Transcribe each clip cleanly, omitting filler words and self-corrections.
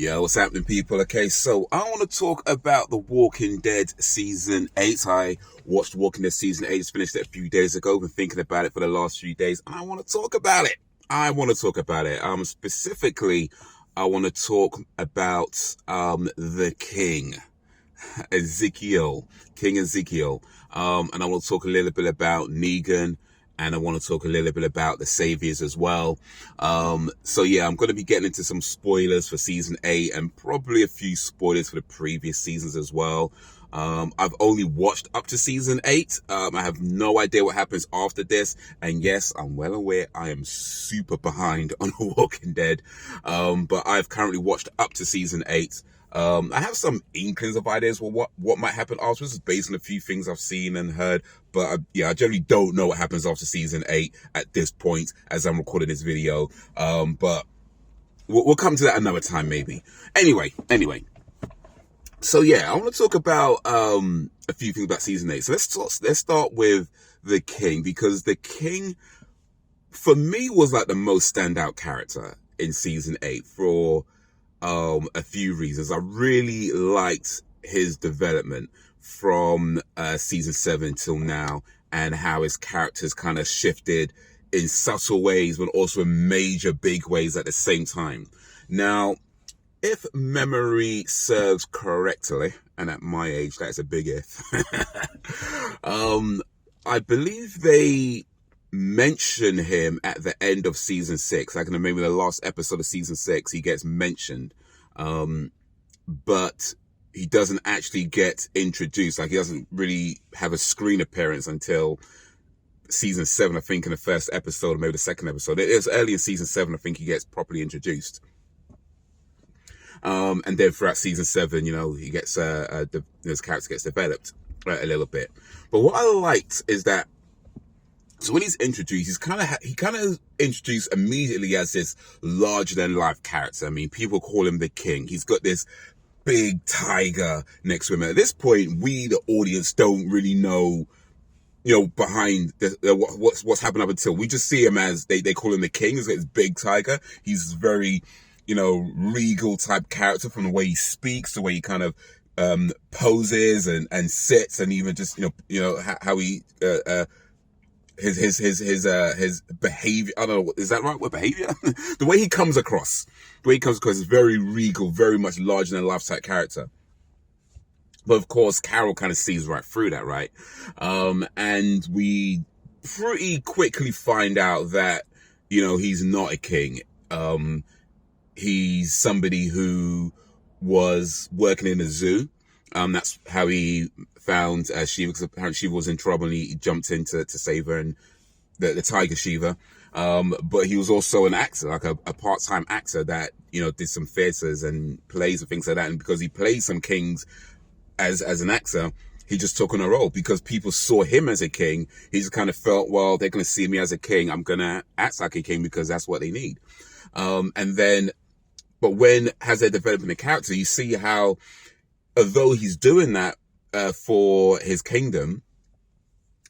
Yo, what's happening, people? Okay, so I want to talk about The Walking Dead Season 8. I watched Walking Dead Season 8, just finished it a few days ago, been thinking about it for the last few days, and I want to talk about it. Specifically, I want to talk about the King, King Ezekiel. And I want to talk a little bit about Negan, and I want to talk a little bit about the Saviours as well. So yeah, I'm going to be getting into some spoilers for season 8 and probably a few spoilers for the previous seasons as well. I've only watched up to season 8. I have no idea what happens after this. And yes, I'm well aware I am super behind on The Walking Dead. But I've currently watched up to season 8. I have some inklings of ideas for what might happen afterwards based on a few things I've seen and heard. But I generally don't know what happens after season 8 at this point as I'm recording this video. But we'll come to that another time maybe. Anyway. So yeah, I want to talk about a few things about season 8. So let's start with the King, because the King for me was like the most standout character in season 8 for a few reasons. I really liked his development from season 7 till now, and how his characters kind of shifted in subtle ways, but also in major big ways at the same time. Now, if memory serves correctly, and at my age, that's a big if, I believe they mention him at the end of season 6. I can remember the last episode of season 6, he gets mentioned. But he doesn't actually get introduced. Like, he doesn't really have a screen appearance until season 7, I think, in the first episode, or maybe the second episode. It was early in season 7, I think he gets properly introduced. And then throughout season 7, he gets, his character gets developed a little bit. But what I liked is that, so when he's introduced, he kind of introduced immediately as this larger than life character. I mean, people call him the King. He's got this big tiger next to him. At this point, we, the audience, don't really know, behind what's happened up until. We just see him as they call him the King. He's got this big tiger. He's very, regal type character, from the way he speaks, the way he kind of poses and sits, and even just how he his behavior. I don't know, is that right? What behavior? The way he comes across. Is very regal, very much larger than life type character. But of course, Carol kind of sees right through that, right? And we pretty quickly find out that, he's not a king. He's somebody who was working in a zoo. That's how he found Shiva, because apparently Shiva was in trouble and he jumped in to save her, and the tiger Shiva. But he was also an actor, like a part-time actor that, did some theatres and plays and things like that. And because he played some kings as an actor, he just took on a role because people saw him as a king. He just kind of felt, well, they're going to see me as a king. I'm going to act like a king because that's what they need. But as they're developing the character, you see how, although he's doing that for his kingdom,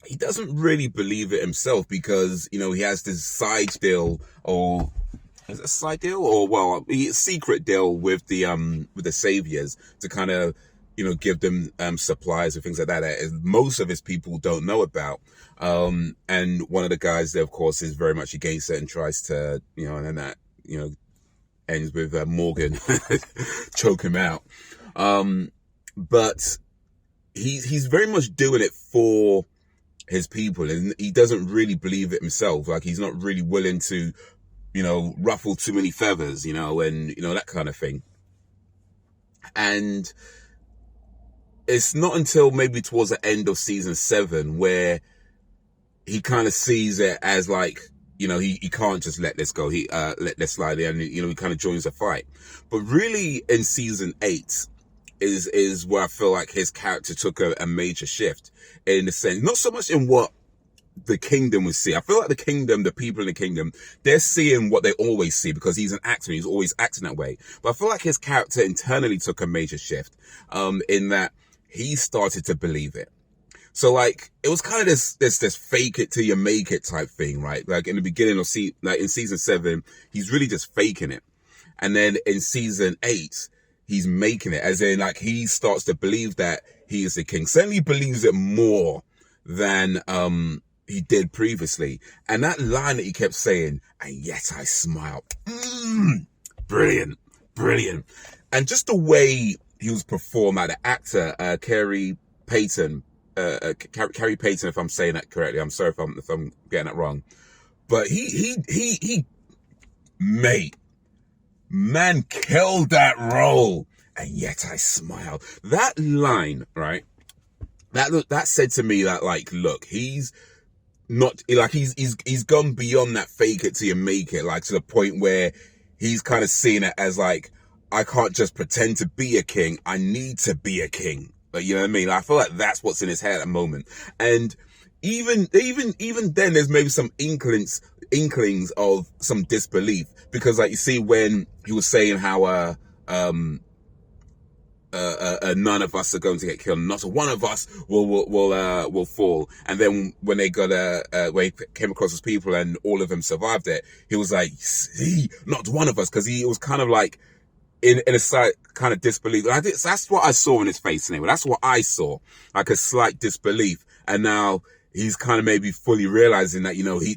he doesn't really believe it himself, because, he has this side deal, or is it a side deal? Or, secret deal with the Saviours to kind of, give them supplies and things like that most of his people don't know about. And one of the guys there, of course, is very much against it and tries to, and then that, ends with Morgan choke him out. But he's very much doing it for his people, and he doesn't really believe it himself. Like, he's not really willing to, ruffle too many feathers, and, that kind of thing. And it's not until maybe towards the end of season 7 where he kind of sees it as like, he can't just let this go. He let this slide, and he kind of joins the fight. But really, in season 8 is where I feel like his character took a major shift, in the sense, not so much in what the kingdom would see. I feel like the people in the kingdom, they're seeing what they always see because he's an actor and he's always acting that way. But I feel like his character internally took a major shift, in that he started to believe it. So like, it was kind of this fake it till you make it type thing, right? Like in the beginning of in season 7, he's really just faking it. And then in season 8, he's making it, as in like he starts to believe that he is the king. Certainly believes it more than he did previously. And that line that he kept saying, and yet I smile. Brilliant. Brilliant. And just the way he was performed, like the actor, Carrie Payton, Carrie Payton, if I'm saying that correctly. I'm sorry if I'm getting that wrong. But he mate, man killed that role. And yet I smile. That line, right? That said to me that, like, look, he's not, like, he's gone beyond that fake it till you make it, like, to the point where he's kind of seeing it as like, I can't just pretend to be a king. I need to be a king. Like, you know what I mean? I feel like that's what's in his head at the moment. And even then, there's maybe some inklings of some disbelief, because, like, you see when he was saying how none of us are going to get killed. Not one of us will fall. And then when they got when he came across his people and all of them survived it, he was like, see, not one of us, because he was kind of like in a slight kind of disbelief. That's what I saw in his face anyway. That's what I saw, like a slight disbelief. And now he's kind of maybe fully realizing that, you know, he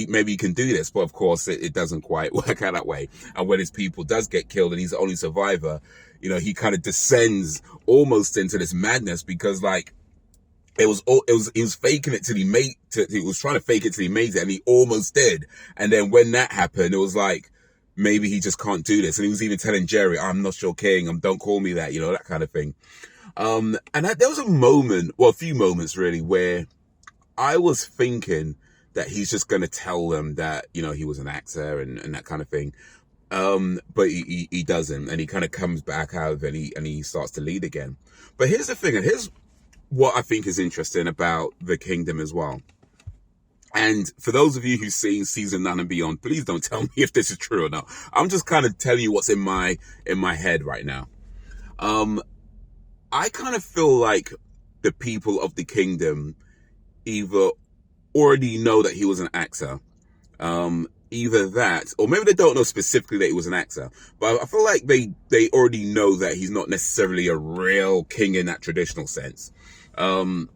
maybe he can do this, but of course it doesn't quite work out that way. And when his people does get killed and he's the only survivor, you know, he kind of descends almost into this madness, because, like, he was faking it till he was trying to fake it till he made it, and he almost did. And then when that happened, it was like, maybe he just can't do this. And he was even telling Jerry, I'm not your king, don't call me that, you know, that kind of thing. And there was a few moments really, where I was thinking that he's just going to tell them that, you know, he was an actor and that kind of thing. But he doesn't, and he kind of comes back out of it, and he starts to lead again. But here's the thing, and here's what I think is interesting about the kingdom as well. And for those of you who've seen season 9 and beyond, please don't tell me if this is true or not. I'm just kind of telling you what's in my head right now. I kind of feel like the people of the kingdom either already know that he was an actor, either that, or maybe they don't know specifically that he was an actor, but I feel like they already know that he's not necessarily a real king in that traditional sense. And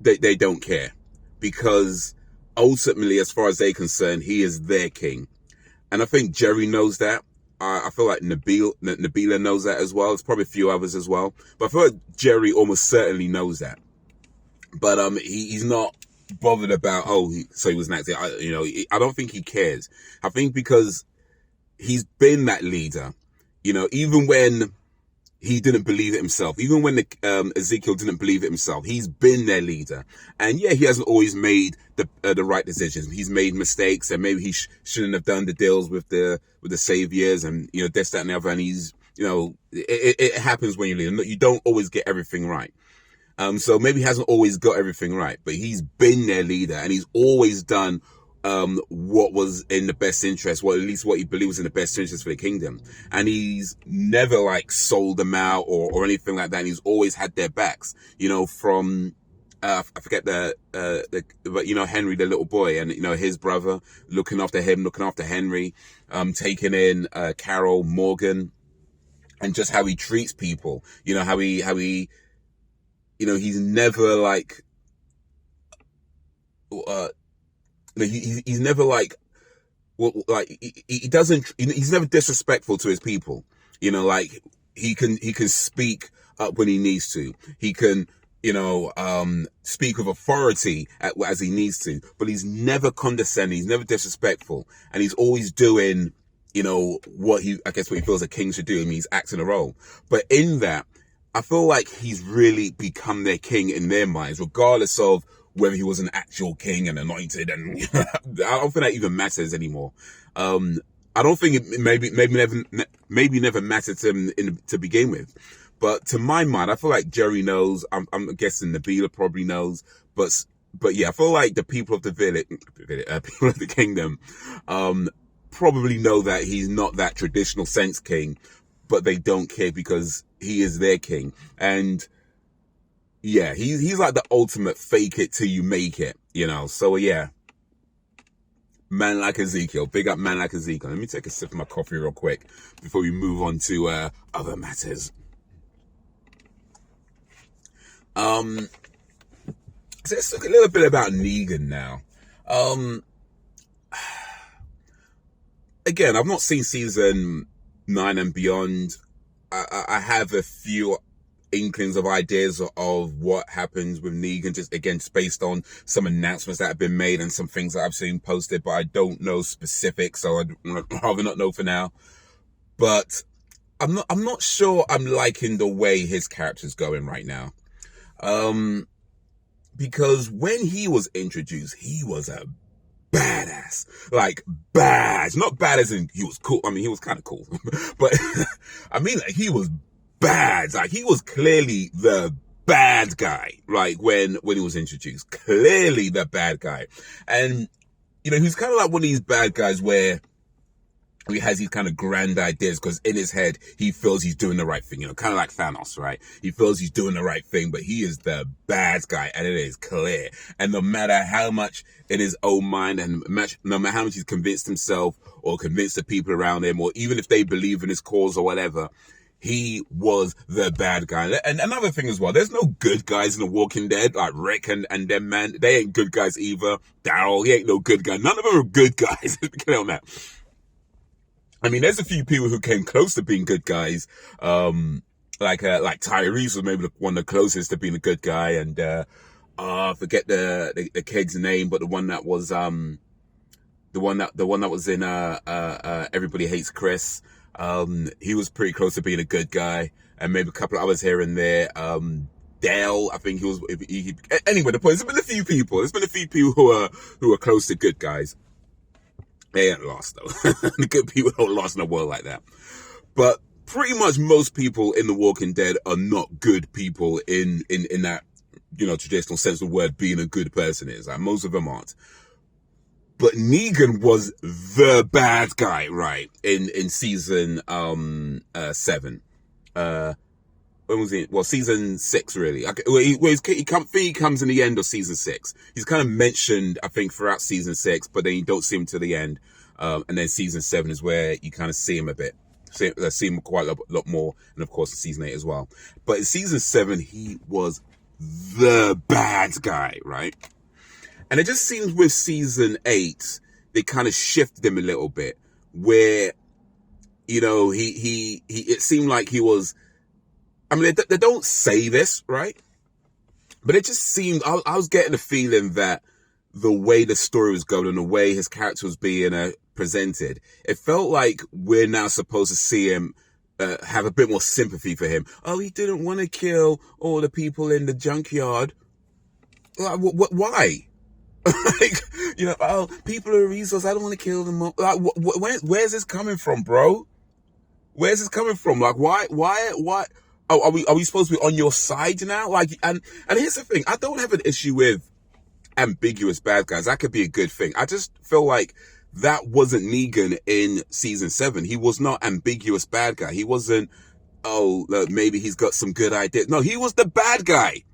they don't care, because ultimately, as far as they're concerned, he is their king. And I think Jerry knows that. I feel like Nabila knows that as well. There's probably a few others as well, but I feel like Jerry almost certainly knows that. But he's not bothered about, so he was an actor. I don't think he cares. I think because he's been that leader, you know, even when he didn't believe it himself, even when Ezekiel didn't believe it himself, he's been their leader. And yeah, he hasn't always made the right decisions. He's made mistakes, and maybe he shouldn't have done the deals with the Saviours, and, you know, this, that, and the other. And he's, you know, it happens when you lead. You don't always get everything right. So maybe he hasn't always got everything right, but he's been their leader, and he's always done what was in the best interest, well, at least what he believed was in the best interest for the kingdom. And he's never, like, sold them out or anything like that. And he's always had their backs, you know, from I forget but, you know, Henry, the little boy, and, you know, his brother, looking after him, looking after Henry, taking in Carol, Morgan, and just how he treats people, you know, how he you know, he's never like, he's never like, well, like he doesn't, he's never disrespectful to his people. You know, like he can speak up when he needs to. He can, you know, speak with authority as he needs to, but he's never condescending. He's never disrespectful, and he's always doing, you know, what he feels a king should do. I mean, he's acting a role, but in that, I feel like he's really become their king in their minds, regardless of whether he was an actual king and anointed. And I don't think that even matters anymore. I don't think it maybe never mattered to him to begin with. But to my mind, I feel like Jerry knows. I'm guessing Nabila probably knows. But yeah, I feel like the people of the people of the kingdom, probably know that he's not that traditional sense king, but they don't care because he is their king. And yeah, he's like the ultimate fake it till you make it, you know. So yeah, Man like Ezekiel. Big up man like Ezekiel. Let me take a sip of my coffee real quick before we move on to other matters. So let's talk a little bit about Negan now. Again, I've not seen season 9 and beyond. I have a few inklings of ideas of what happens with Negan, just again based on some announcements that have been made and some things that I've seen posted, but I don't know specifics, so I'd rather not know for now. But I'm not sure I'm liking the way his character's going right now. Because when he was introduced, he was a badass, like bad, not bad as in he was cool. I mean, he was kind of cool, but I mean, like, he was bad. Like, he was clearly the bad guy, like when he was introduced, clearly the bad guy. And, you know, he's kind of like one of these bad guys where he has these kind of grand ideas because in his head, he feels he's doing the right thing, you know, kind of like Thanos, right? He feels he's doing the right thing, but he is the bad guy, and it is clear. And no matter how much in his own mind and no matter how much he's convinced himself or convinced the people around him, or even if they believe in his cause or whatever, he was the bad guy. And another thing as well, there's no good guys in The Walking Dead, like Rick and them, man. They ain't good guys either. Daryl, he ain't no good guy. None of them are good guys. Let's be clear on that. I mean, there's a few people who came close to being good guys. Like Tyrese was maybe one of the closest to being a good guy. And, I forget the kid's name, but the one that was, the one that was in, Everybody Hates Chris. He was pretty close to being a good guy, and maybe a couple of others here and there. Dale, I think he was, anyway, the point, there's been a few people who are close to good guys. They ain't lost though. The good people don't last in a world like that. But pretty much most people in The Walking Dead are not good people in that, you know, traditional sense of the word being a good person is. Like, most of them aren't. But Negan was the bad guy, right? In season 7. When was it? Well, season 6, really. He comes in the end of season 6. He's kind of mentioned, I think, throughout season 6, but then you don't see him to the end. And then season 7 is where you kind of see him a bit. See him quite a lot more. And of course, in season 8 as well. But in season 7, he was the bad guy, right? And it just seems with season 8, they kind of shifted him a little bit, where, you know, it seemed like he was, I mean, they don't say this, right? But it just seemed, I was getting the feeling that the way the story was going and the way his character was being presented, it felt like we're now supposed to see him have a bit more sympathy for him. Oh, he didn't want to kill all the people in the junkyard. Like, why? Like, you know, oh, people are a resource. I don't want to kill them all. Like, where's this coming from, bro? Where's this coming from? Like, why? Oh, are we supposed to be on your side now? Like, and here's the thing. I don't have an issue with ambiguous bad guys. That could be a good thing. I just feel like that wasn't Negan in season 7. He was not ambiguous bad guy. He wasn't, oh, look, maybe he's got some good ideas. No, he was the bad guy.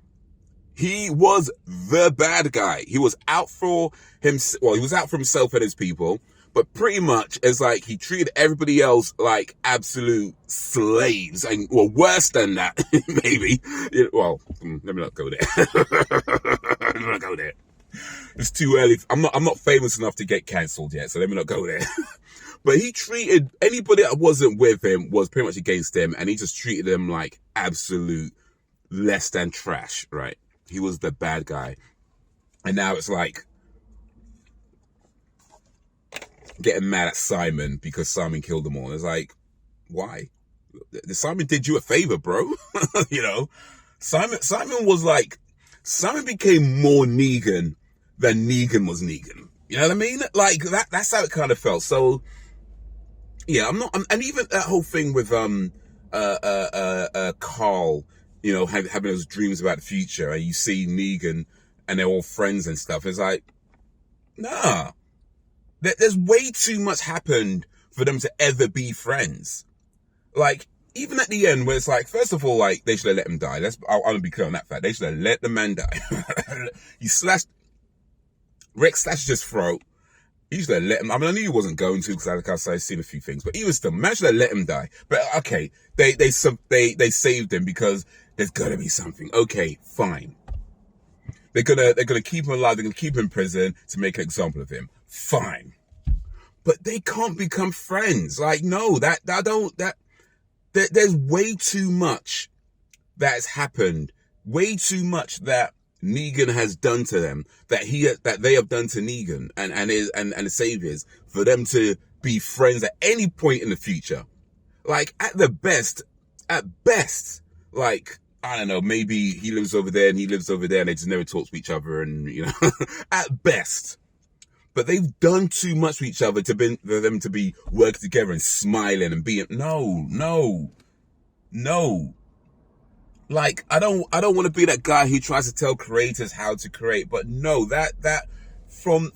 He was the bad guy. He was out for himself. Well, he was out for himself and his people. But pretty much, it's like he treated everybody else like absolute slaves, and well, worse than that, maybe. Well, let me not go there. Let me not go there. It's too early. I'm not famous enough to get cancelled yet, so let me not go there. But he treated anybody that wasn't with him was pretty much against him, and he just treated them like absolute less than trash, right? He was the bad guy, and now it's like getting mad at Simon because Simon killed them all. It's like, why? Simon did you a favor, bro. You know, Simon became more Negan than Negan was Negan. You know what I mean? Like that's how it kind of felt. So yeah, and even that whole thing with Carl, you know, having those dreams about the future, and you see Negan and they're all friends and stuff. It's like, nah. There's way too much happened for them to ever be friends. Like, even at the end, where it's like, first of all, like, they should have let him die. I'm gonna be clear on that fact. They should have let the man die. Rick slashed his throat, He should have let him. I mean, I knew he wasn't going to because, like I said, I've seen a few things, but even still, man should have let him die. But okay, they saved him because there's gotta be something. Okay, fine. They're gonna keep him alive. They're gonna keep him in prison to make an example of him. Fine, but they can't become friends. Like, no, there's way too much that's happened. Way too much that Negan has done to them, that they have done to Negan and the Saviours, for them to be friends at any point in the future. Like, at best, like, I don't know, maybe he lives over there and he lives over there and they just never talk to each other, and, you know, at best. But they've done too much to each other for them to be working together and smiling and being, no. Like, I don't want to be that guy who tries to tell creators how to create, but no, that from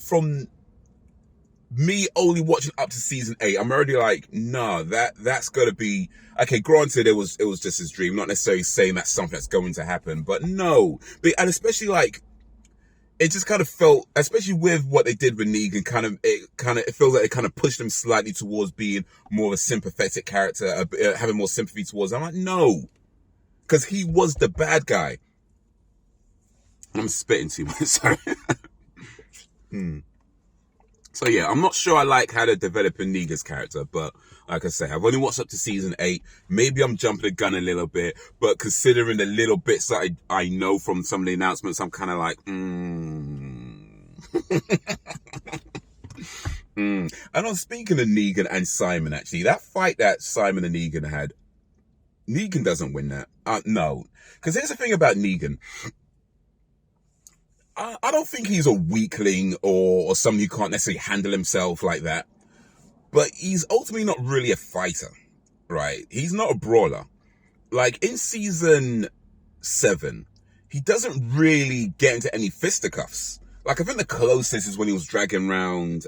me only watching up to season 8, I'm already like, nah, that's gotta be, okay, granted, it was just his dream, not necessarily saying that's something that's going to happen, but no. And especially, like, it just kind of felt, especially with what they did with Negan, it feels like it kind of pushed him slightly towards being more of a sympathetic character, having more sympathy towards him. I'm like, no. Because he was the bad guy. I'm spitting too much, sorry. So yeah, I'm not sure I like how they're developing Negan's character, but like I say, I've only watched up to season 8. Maybe I'm jumping the gun a little bit, but considering the little bits that I know from some of the announcements, I'm kind of like, And I'm speaking of Negan and Simon, actually, that fight that Simon and Negan had, Negan doesn't win that. No. Because here's the thing about Negan. I don't think he's a weakling or someone who can't necessarily handle himself like that. But he's ultimately not really a fighter, right? He's not a brawler. Like, in season 7, he doesn't really get into any fisticuffs. Like, I think the closest is when he was dragging around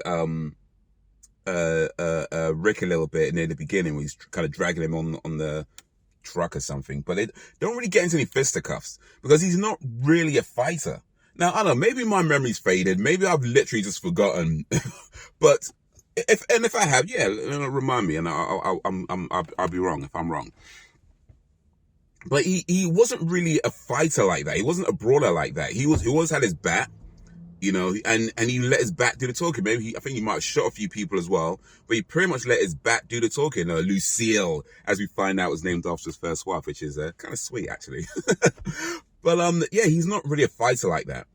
Rick a little bit near the beginning, when he's kind of dragging him on the truck or something, but they don't really get into any fisticuffs because he's not really a fighter. Now, I don't know, maybe my memory's faded, maybe I've literally just forgotten, but if I have, yeah, remind me, and I'll be wrong if I'm wrong. But he wasn't really a fighter like that. He wasn't a brawler like that. He always had his bat, you know, and he let his bat do the talking. Maybe I think he might have shot a few people as well, but he pretty much let his bat do the talking. Lucille, as we find out, was named after his first wife, which is kind of sweet, actually. But yeah, he's not really a fighter like that.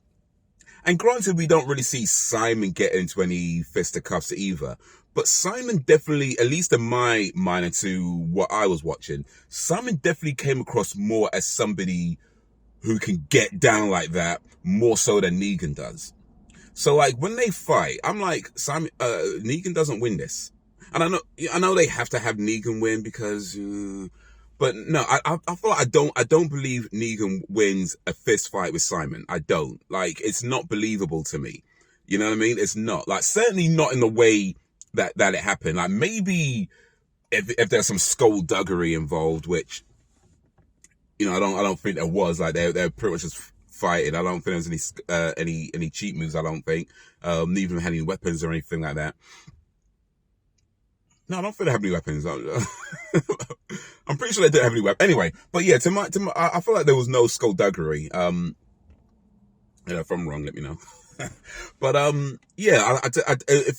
And granted, we don't really see Simon get into any fisticuffs either. But Simon definitely, at least in my mind and to what I was watching, Simon definitely came across more as somebody who can get down like that, more so than Negan does. So, like, when they fight, I'm like, Negan doesn't win this. And I know they have to have Negan win because, but no, I feel like I don't believe Negan wins a fist fight with Simon. I don't. Like, it's not believable to me. You know what I mean? It's not. Like, certainly not in the way that it happened. Like, maybe if there's some skullduggery involved, which, you know, I don't think there was. Like, they're pretty much just fighting. I don't think there's any cheat moves. I don't think. Neither of them had any weapons or anything like that. No, I don't think they have any weapons. I'm pretty sure they didn't have any weapons. Anyway, but yeah, I feel like there was no skullduggery. If I'm wrong, let me know. But yeah,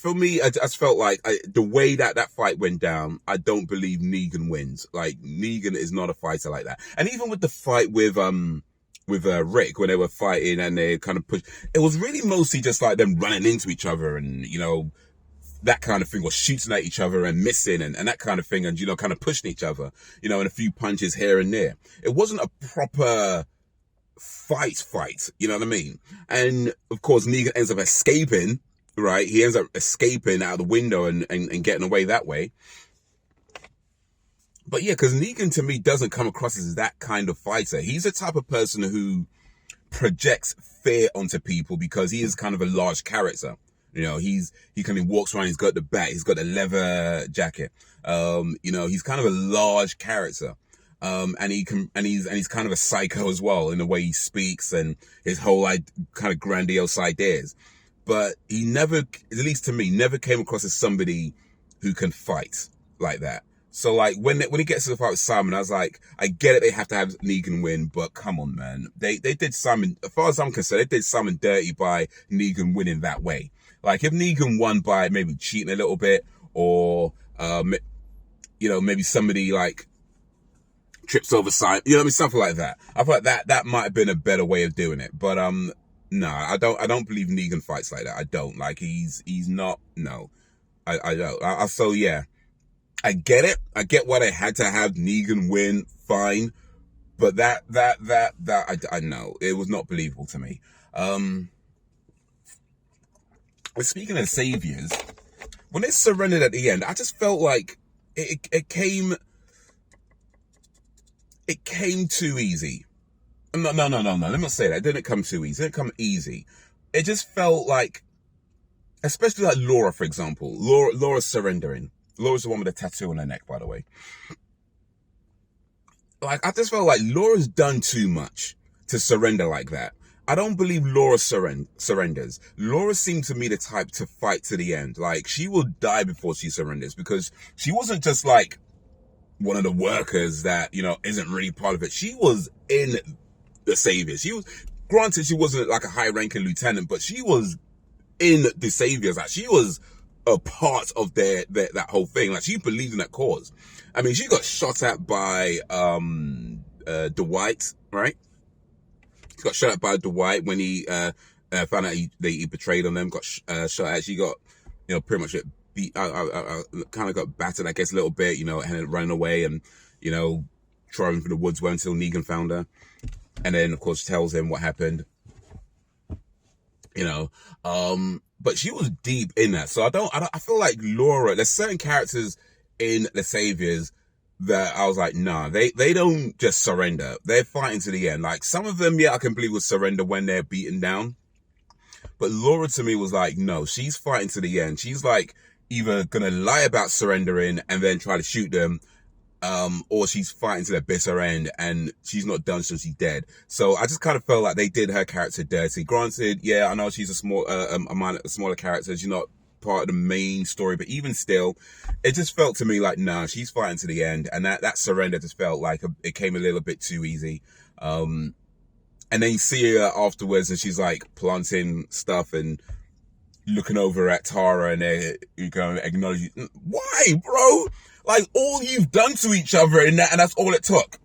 for me, I just felt like the way that fight went down, I don't believe Negan wins. Like, Negan is not a fighter like that. And even with the fight with Rick, when they were fighting and they kind of pushed, it was really mostly just like them running into each other and, you know, that kind of thing, or shooting at each other and missing and that kind of thing, and, you know, kind of pushing each other, you know, and a few punches here and there. It wasn't a proper fight, you know what I mean? And of course, Negan ends up escaping, right? He ends up escaping out of the window and getting away that way. But yeah, because Negan to me doesn't come across as that kind of fighter. He's the type of person who projects fear onto people because he is kind of a large character. You know, he kind of walks around, he's got the bat, he's got the leather jacket. You know, he's kind of a large character. And he's kind of a psycho as well in the way he speaks and his whole kind of grandiose ideas. but he never, at least to me, never came across as somebody who can fight like that. So like when he gets to the fight with Simon, I was like, I get it, they have to have Negan win, but come on, man. They did Simon, as far as I'm concerned, they did Simon dirty by Negan winning that way. Like if Negan won by maybe cheating a little bit, or maybe somebody like trips over Simon, something like that. I thought that might have been a better way of doing it. But no, I don't believe Negan fights like that. I don't. Like he's not. No, I don't. So yeah, I get it. I get why they had to have Negan win. Fine, but that I know it was not believable to me. But speaking of saviors, when they surrendered at the end, I just felt like it came too easy. No. Let me not say that. It didn't come too easy. It didn't come easy. It just felt like, especially like Laura, for example. Laura's surrendering. Laura's the one with the tattoo on her neck, by the way. Like, I just felt like Laura's done too much to surrender like that. I don't believe Laura surrenders. Laura seemed to me the type to fight to the end. Like, she will die before she surrenders, because she wasn't just like one of the workers that, isn't really part of it. She was in the Saviours. Granted, she wasn't like a high-ranking lieutenant, but she was in the Saviours. Like, she was a part of that whole thing. Like, she believed in that cause. I mean, she got shot at by Dwight, right? She got shot at by Dwight when he found out he betrayed on them. Got shot at. She got, pretty much beat. Kind of got battered, I guess, a little bit. And running away and driving through the woods until Negan found her, and then of course tells him what happened. But she was deep in that. So I feel like Laura, there's certain characters in the Saviours that I was like, nah, they don't just surrender. They're fighting to the end. Like some of them, yeah, I can believe would surrender when they're beaten down. But Laura to me was like, no, she's fighting to the end. She's like either gonna lie about surrendering and then try to shoot them, or she's fighting to the bitter end and she's not done till she's dead. So I just kind of felt like they did her character dirty. Granted, yeah, I know she's a smaller character. She's not part of the main story, but even still, it just felt to me like, nah, she's fighting to the end, and that surrender just felt like it came a little bit too easy. And then you see her afterwards, and she's like planting stuff and looking over at Tara, and you go acknowledge you. Why, bro? Like all you've done to each other in that, and that's all it took.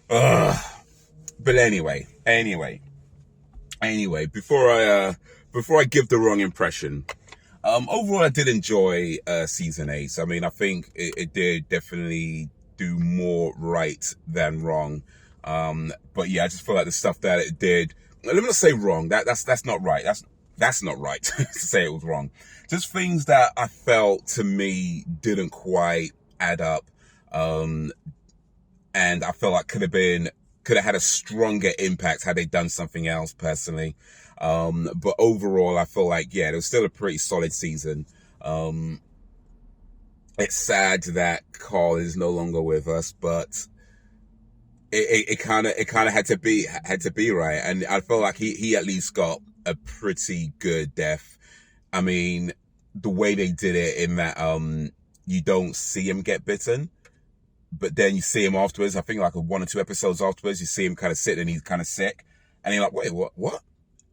But anyway. Before I give the wrong impression, overall I did enjoy season 8. I mean, I think it did definitely do more right than wrong. But yeah, I just feel like the stuff that it did. Let me not say wrong. That's not right. That's not right to say it was wrong. Just things that I felt to me didn't quite add up. And I felt like could have had a stronger impact had they done something else personally. But overall, I feel like, yeah, it was still a pretty solid season. It's sad that Carl is no longer with us, but it kind of had to be right. And I felt like he at least got a pretty good death. I mean, the way they did it in that, you don't see him get bitten, but then you see him afterwards. I think like 1 or 2 episodes afterwards, you see him kind of sitting and he's kind of sick, and you're like, wait, what?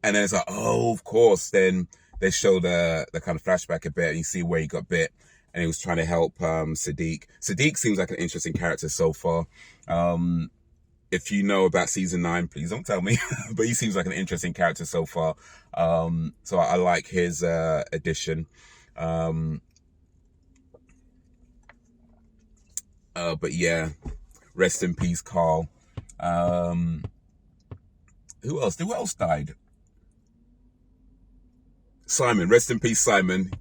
And then it's like, oh, of course. Then they show the kind of flashback a bit, and you see where he got bit, and he was trying to help Sadiq. Sadiq seems like an interesting character so far. If you know about season 9, please don't tell me. But he seems like an interesting character so far. So I like his addition. But yeah, rest in peace, Carl. Who else? Who else died? Simon. Rest in peace, Simon.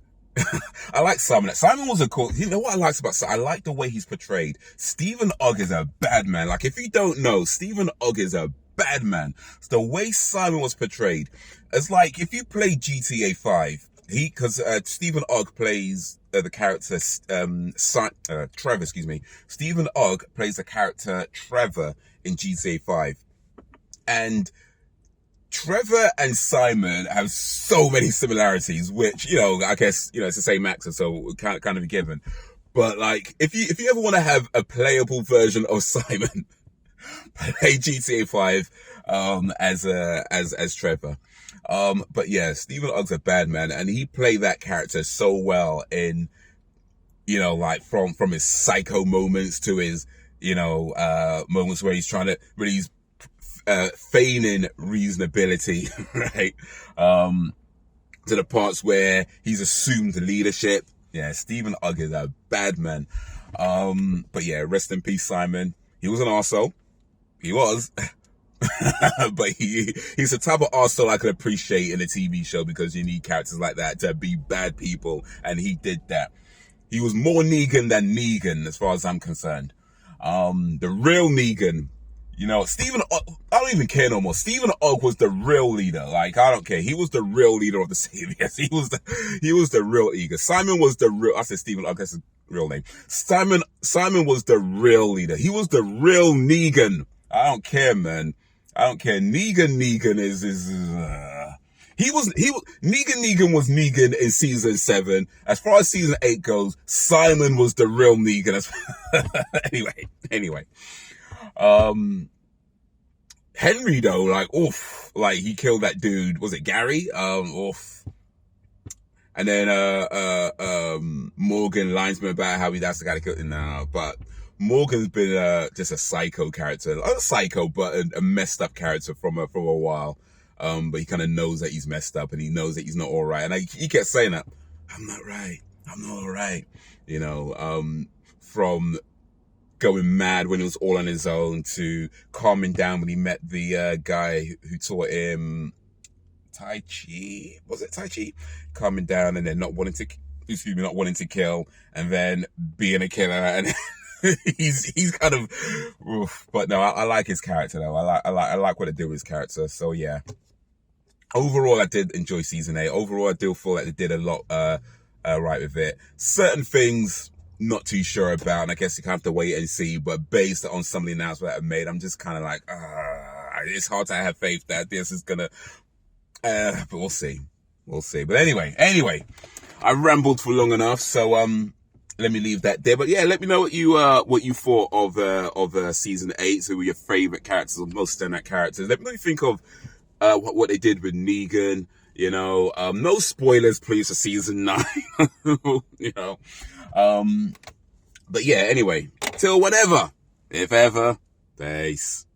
I like Simon. Simon was a cool. You know what I liked about Simon? I like the way he's portrayed. Stephen Ogg is a bad man. Like, if you don't know, Stephen Ogg is a bad man. It's the way Simon was portrayed. It's like if you play GTA 5, because Stephen Ogg plays the character Trevor. Excuse me. Stephen Ogg plays the character Trevor in GTA 5, and Trevor and Simon have so many similarities, which, I guess, it's the same actor, so kind of a given. But like, if you ever want to have a playable version of Simon, play GTA 5, as Trevor. But yeah, Stephen Ugg's a bad man, and he played that character so well in, like from his psycho moments to his, moments where he's trying to really, feigning reasonability, right? To the parts where he's assumed leadership. Yeah, Stephen Ugg is a bad man. But yeah, rest in peace, Simon. He was an arsehole. He was. But he's the type of arsehole I could appreciate in a TV show, because you need characters like that to be bad people, and he did that. He was more Negan than Negan, as far as I'm concerned. The real Negan, Stephen Ugg, I don't even care no more. Stephen Ugg was the real leader. Like, I don't care. He was the real leader of the Saviours. He was the real eager. Simon was the real, I said Stephen Ugg, that's his real name. Simon was the real leader. He was the real Negan. I don't care, man. I don't care. Negan Negan was Negan in season 7. As far as season 8 goes, Simon was the real Negan. Anyway. Henry though, like he killed that dude. Was it Gary? And then Morgan lines me about how that's the guy that killed him now. But Morgan's been just a psycho character, not a psycho, but a messed up character from a while. But he kind of knows that he's messed up, and he knows that he's not all right. And he kept saying that, I'm not right. I'm not all right. From going mad when he was all on his own to calming down when he met the guy who taught him Tai Chi. Was it Tai Chi? Calming down, and then not wanting to kill, and then being a killer. And he's kind of, oof. But no, I like his character though. I like what they did with his character. So yeah. Overall, I did enjoy season 8. Overall, I do feel like they did a lot right with it. Certain things, not too sure about, and I guess you kind of have to wait and see. But based on some of the announcements that I've made, I'm just kind of like, it's hard to have faith that this is gonna. But we'll see. But anyway, I rambled for long enough, so let me leave that there. But yeah, let me know what you thought of season 8. So, who were your favorite characters or most standout characters? Let me know what you think of what they did with Negan. No spoilers, please, for season 9. But yeah, anyway, till whenever, if ever, peace.